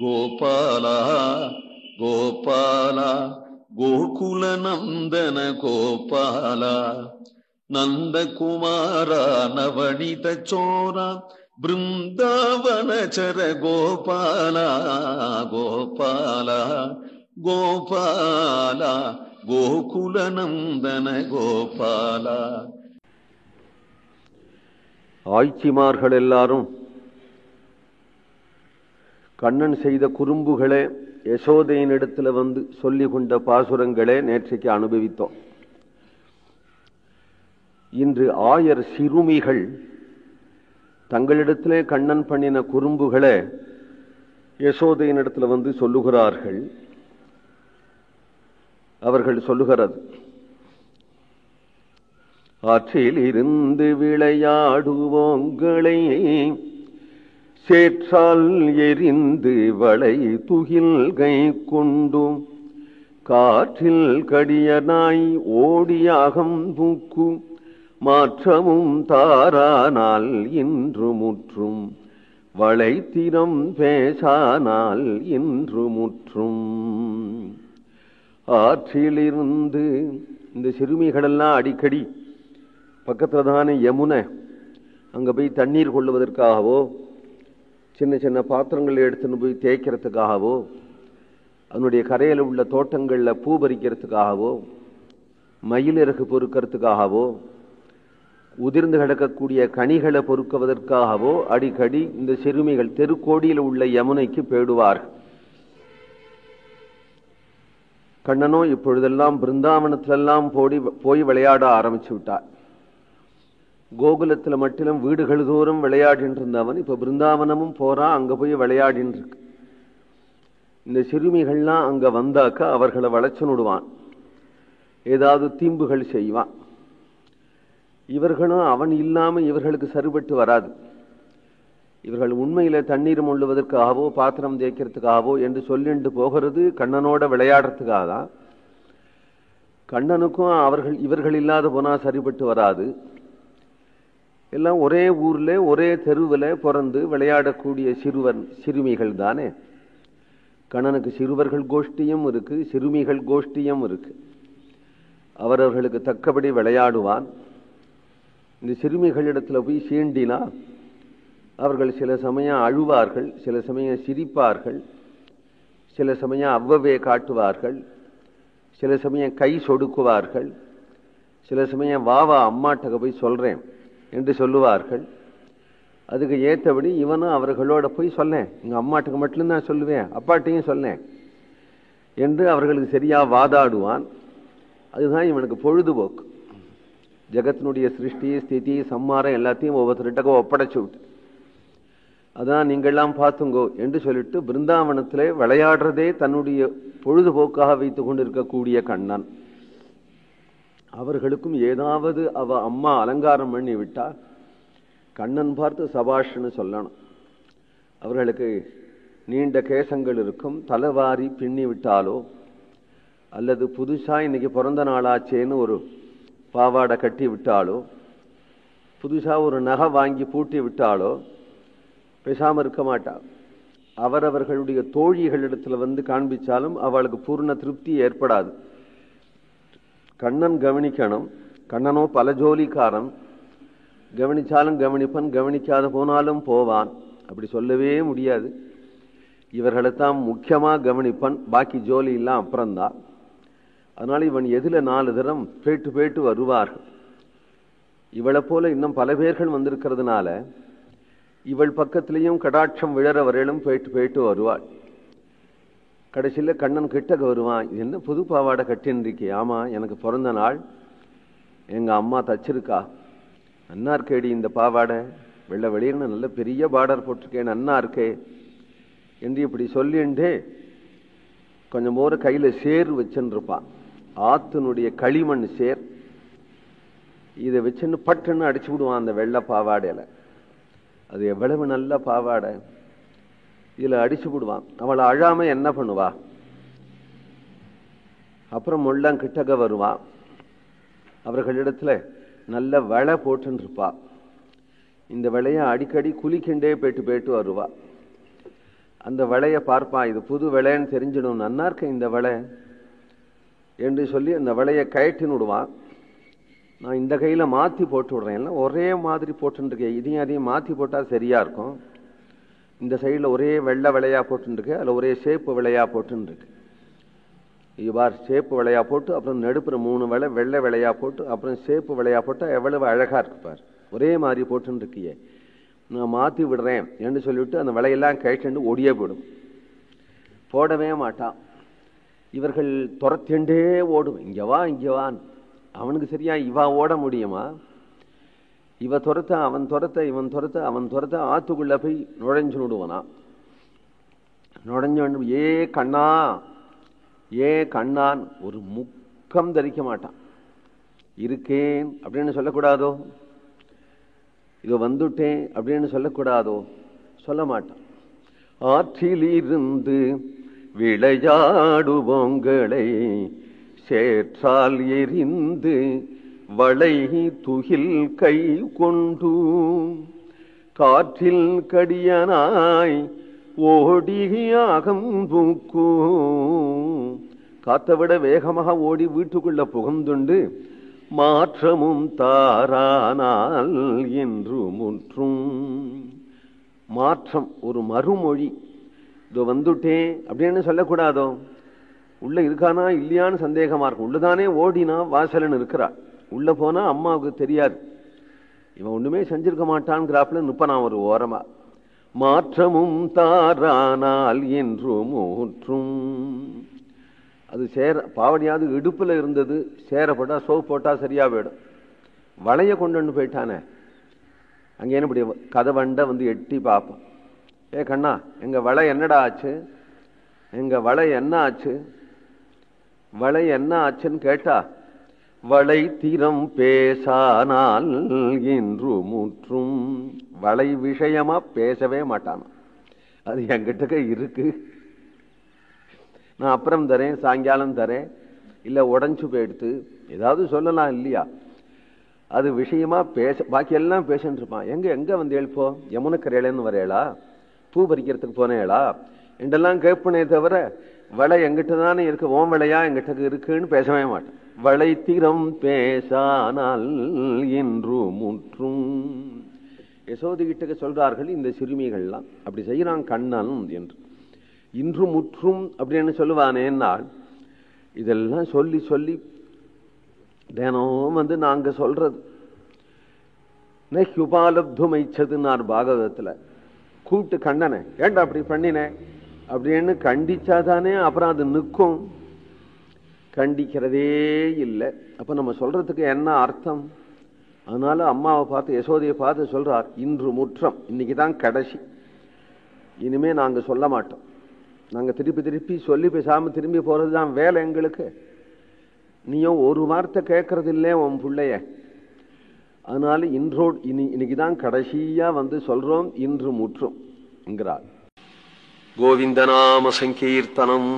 ಗೋಪಾಲ ಗೋಪಾಲ ಗೋಕುಲ ನಂದನ ಗೋಪಾಲ ನಂದಕುಮಾರ ನವನಿತ ಚೋರ ಬೃಂದಾವನ ಚರ ಗೋಪಾಲ ಗೋಪಾಲ ಗೋಪಾಲ கோகுல நந்தன கோபால. ஆய்ச்சிமார்கள் எல்லாரும் கண்ணன் செய்த குறும்புகளே, யசோதையின் இடத்துல வந்து சொல்லிக் கொண்ட பாசுரங்களே நேற்றைக்கு அனுபவித்தோம். இன்று ஆயர் சிறுமிகள் தங்களிடத்திலே கண்ணன் பண்ணின குறும்புகளே யசோதையின் இடத்துல வந்து சொல்லுகிறார்கள். அவர்கள் சொல்லுகிறது, ஆற்றில் இருந்து விளையாடுவோங்களை சேற்றால் எரிந்து வளை துகில்கை கொண்டும் காற்றில் கடியனாய் ஓடியாகம் தூக்கு மாற்றமும் தாரானால் இன்று முற்றும் வளைத்திரம் பேசானால் இன்று முற்றும். ஆற்றிலிருந்து இந்த சிறுமிகளெல்லாம் அடிக்கடி பக்கத்தில் தானே யமுனை, அங்கே போய் தண்ணீர் கொள்ளுவதற்காகவோ சின்ன சின்ன பாத்திரங்களை எடுத்துன்னு போய் தேய்க்கிறதுக்காகவோ அதனுடைய கரையில் உள்ள தோட்டங்களில் பூ பறிக்கிறதுக்காகவோ மயிலிறகு பொறுக்கிறதுக்காகவோ உதிர்ந்து கிடக்கக்கூடிய கனிகளை பொறுக்குவதற்காகவோ அடிக்கடி இந்த சிறுமிகள் தெருக்கோடியில் உள்ள யமுனைக்கு போயிடுவார்கள். கண்ணனோ இப்பொழுதெல்லாம் பிருந்தாவனத்திலெல்லாம் போய் விளையாட ஆரம்பிச்சு விட்டார். கோகுலத்தில் மட்டிலும் வீடுகள் தோறும் விளையாடின்னு இருந்தவன் இப்ப பிருந்தாவனமும் போறான், அங்க போய் விளையாடின்னு இருக்கு. இந்த சிறுமிகள்லாம் அங்க வந்தாக்க அவர்களை வளைச்சுடுவான், ஏதாவது தீம்புகள் செய்வான். இவர்களும் அவன் இல்லாம இவர்களுக்கு சரிபட்டு வராது. இவர்கள் உண்மையில தண்ணீர் மொள்ளுவதற்காகவோ பாத்திரம் தேய்க்கிறதுக்காகவோ என்று சொல்லிட்டு போகிறது கண்ணனோட விளையாடுறதுக்காக தான். கண்ணனுக்கும் இவர்கள் இல்லாத போனா சரிபட்டு வராது. எல்லாம் ஒரே ஊர்ல ஒரே தெருவில் பிறந்து விளையாடக்கூடிய சிறுமிகள் தானே. கண்ணனுக்கு சிறுவர்கள் கோஷ்டியும் இருக்கு, சிறுமிகள் கோஷ்டியும் இருக்கு. அவரவர்களுக்கு தக்கபடி விளையாடுவான். இந்த சிறுமிகளிடத்துல போய் சீண்டினா அவர்கள் சில சமயம் அழுவார்கள், சில சமயம் சிரிப்பார்கள், சில சமயம் அவ்வவே காட்டுவார்கள், சில சமயம் கை சொடுக்குவார்கள், சில சமயம் வாவா அம்மாட்டக போய் சொல்றேன் என்று சொல்லுவார்கள். அதுக்கு ஏற்றபடி இவனும் அவர்களோட போய் சொல்லேன், எங்க அம்மாட்டுக்கு மட்டும்தான் சொல்லுவேன், அப்பாட்டையும் சொல்லேன் என்று அவர்களுக்கு சரியா வாதாடுவான். அதுதான் இவனுக்கு பொழுதுபோக்கு. ஜகத்தினுடைய சிருஷ்டி ஸ்திதி சம்மாரம் எல்லாத்தையும் ஒவ்வொருத்தருட்டக்க ஒப்படைச்சு விட்டு அதான் நீங்கள்லாம் பார்த்துங்கோ என்று சொல்லிட்டு பிருந்தாவனத்திலே விளையாடுறதே தன்னுடைய பொழுதுபோக்காக வைத்துக் கொண்டிருக்கக்கூடிய கண்ணன். அவர்களுக்கும் ஏதாவது அவ அம்மா அலங்காரம் பண்ணி விட்டால் கண்ணன் பார்த்து சபாஷ்னு சொல்லணும். அவர்களுக்கு நீண்ட கேசங்கள் இருக்கும், தலைவாரி பின்னி விட்டாலோ அல்லது புதுசா இன்னைக்கு பிறந்த நாளாச்சேன்னு ஒரு பாவாடை கட்டி விட்டாலோ புதுசா ஒரு நகை வாங்கி பூட்டி விட்டாலோ பேசாம இருக்க மாட்டா. அவரவர்களுடைய தோழிகளிடத்துல வந்து காண்பிச்சாலும் அவளுக்கு பூர்ண திருப்தி ஏற்படாது. கண்ணன் கவனிக்கணும். கண்ணனோ பல ஜோலிக்காரன், கவனிச்சாலும் கவனிப்பன், கவனிக்காத போனாலும் போவான். அப்படி சொல்லவே முடியாது. இவர்களைத்தான் முக்கியமா கவனிப்பன், பாக்கி ஜோலி எல்லாம் அப்புறம்தான். அதனால இவன் எதுல 4 தரம் போயிட்டு வருவார்கள். இவளை போல இன்னும் பல பேர்கள் வந்திருக்கிறதுனால இவள் பக்கத்திலையும் கடாட்சம் விழற வரையிலும் போயிட்டு வருவாள். கடைசியில் கண்ணன் கிட்டக்கு வருவான், என்ன புது பாவாடை கட்டின்றிருக்கே? ஆமா, எனக்கு பிறந்த நாள், எங்க அம்மா தச்சிருக்கா, நன்னா இருக்கேடி இந்த பாவாடை, வெள்ளை வெளியின்னு நல்ல பெரிய பார்டர் போட்டிருக்கேன், நன்னா இருக்கே என்று இப்படி சொல்லிண்டே கொஞ்சம் போற கையில சேர் வச்சுருப்பான். ஆத்தினுடைய களிமண் சேர். இதை வச்சுன்னு பட்டுன்னு அடிச்சு விடுவான் அந்த வெள்ளை பாவாடையில. அது எவ்வளவு நல்ல பாவாடை, இதுல அடிச்சு விடுவான். அவளை அழாம என்ன பண்ணுவா? அப்புறம் முள்ளம் கிட்டக வருவான். அவர்களிடத்துல நல்ல வளை போட்டுன்னு இருப்பா. இந்த விளைய அடிக்கடி குளிக்கின்றே போயிட்டு வருவா. அந்த வளையை பார்ப்பான், இது புது விளைன்னு தெரிஞ்சிடும், நன்னா இருக்க இந்த வளை என்று சொல்லி அந்த வளையை கயட்டின்னு விடுவான். நான் இந்த கையில மாத்தி போட்டு விடுறேன், எல்லாம் ஒரே மாதிரி போட்டுருக்கேன், இதையும் அதையும் மாத்தி போட்டா சரியா இருக்கும். இந்த சைடில் ஒரே வெள்ளை விளையா போட்டுருக்கு, அதில் ஒரே சேப்பு விளையா போட்டுருக்கு. இவ்வாறு சேப்பு விளையா போட்டு அப்புறம் நடுப்புற 3 விளை வெள்ளை விளையா போட்டு அப்புறம் சேப்பு விளையா போட்டா எவ்வளவு அழகா இருப்பார். ஒரே மாதிரி போட்டுருக்கியே, நான் மாத்தி விடுறேன் என்று சொல்லிவிட்டு அந்த விலையெல்லாம் கழிச்சுண்டு ஒடியே போயிடும், போடவே மாட்டான். இவர்கள் துரத்திண்டே ஓடும், இங்க வா இங்க வான். அவனுக்கு சரியா இவா ஓட முடியுமா? இவ துரத்த அவன் துரத்த இவன் துரத்த அவன் துரத்த ஆத்துக்குள்ள போய் நுழைஞ்சு விடுவானா. நுழைஞ்சு ஏ கண்ணா ஏ கண்ணான் ஒரு முக்கம் தரிக்க மாட்டான். இருக்கேன் அப்படின்னு சொல்லக்கூடாதோ, இது வந்துட்டேன் அப்படின்னு சொல்லக்கூடாதோ, சொல்ல மாட்டான். ஆற்றிலிருந்து விளையாடுவோங்களை சேற்றால் எரிந்து வளை துகில் கை கொண்டு காற்றில் கடியனாய் ஓடியாகம் பூக்கு, காத்தை விட வேகமாக ஓடி வீட்டுக்குள்ள புகுந்துண்டு மாற்றமும் தாரானால் என்று முற்றும். மாற்றம் ஒரு மறுமொழி, இதோ வந்துட்டேன் அப்படின்னு சொல்லக்கூடாதோ. உள்ள இருக்கானா இல்லையான்னு சந்தேகமா இருக்கும். உள்ளதானே ஓடினா வாசலன் இருக்கிறா, உள்ள போனா அம்மாவுக்கு தெரியாது, இவன் ஒண்ணுமே செஞ்சிருக்க மாட்டான்ங்கிறாப்புல நிப்பனான் ஒரு ஓரமா. மாற்றமும் தாரானால் என்று மூற்றும். அது சேர பாவடியாவது இடுப்புல இருந்தது, சேரப்பட்டா சோப்பு போட்டா சரியா போயிடும். வளைய கொண்டு போயிட்டானே, அங்கே என்ன இப்படி கதவண்ட வந்து எட்டி பார்ப்போம், ஏ கண்ணா எங்க வளை என்னடா ஆச்சு, எங்க வளை என்ன ஆச்சு, வளை என்ன ஆச்சுன்னு கேட்டா வளை தீரம் பேசானால் என்று முற்றும். வளை விஷயமா பேசவே மாட்டான். அது என்கிட்ட இருக்கு, நான் அப்புறம் தரேன், சாயங்காலம் தரேன், இல்ல உடஞ்சு போயிடுத்து ஏதாவது சொல்லலாம் இல்லையா. அது விஷயமா பேச, பாக்கி எல்லாம் பேசிட்டு இருப்பான். எங்க எங்க வந்து எழுப்போ, யமுனக்கரையிலேருந்து வரையலா, பூ பறிக்கிறதுக்கு போனேளா என்றெல்லாம் கேட்பனே தவிர வளை எங்கிட்ட தானே இருக்கு, ஓம் விளையா எங்கிட்ட இருக்குன்னு பேசவே மாட்டேன். வளை தீரம் பேசானால் என்று முற்றும். யசோதி கிட்ட சொல்றார்கள் இந்த சிறுமிகள்லாம், அப்படி செய்யறான் கண்ணன் என்று. இன்று முற்றும் அப்படின்னு சொல்லுவானேன்னால் இதெல்லாம் சொல்லி சொல்லி தினம் வந்து நாங்க சொல்றது உபாலப்துமைச்சதுன்னார் பாகவதத்துல. கூப்பிட்டு கண்ணனை ஏண்டா அப்படி பண்ணினேன் அப்படின்னு கண்டிச்சாதானே அப்புறம் அது நிற்கும். கண்டிக்கிறதே இல்லை. அப்ப நம்ம சொல்றதுக்கு என்ன அர்த்தம்? அதனால அம்மாவை பார்த்து யசோதையை பார்த்து சொல்றார், இன்று முற்றம், இன்னைக்குதான் கடைசி, இனிமே நாங்க சொல்ல மாட்டோம். நாங்க திருப்பி திருப்பி சொல்லி பேசாம திரும்பி போறதுதான் வேலை எங்களுக்கு. நீயும் ஒரு வார்த்தை கேட்கறது இல்லை உன் பிள்ளைய. அதனால இன்றோடு இன்னைக்குதான் கடைசியா வந்து சொல்றோம், இன்று முற்றும் என்கிறார். கோவிந்தநாம சங்கீர்த்தனம்.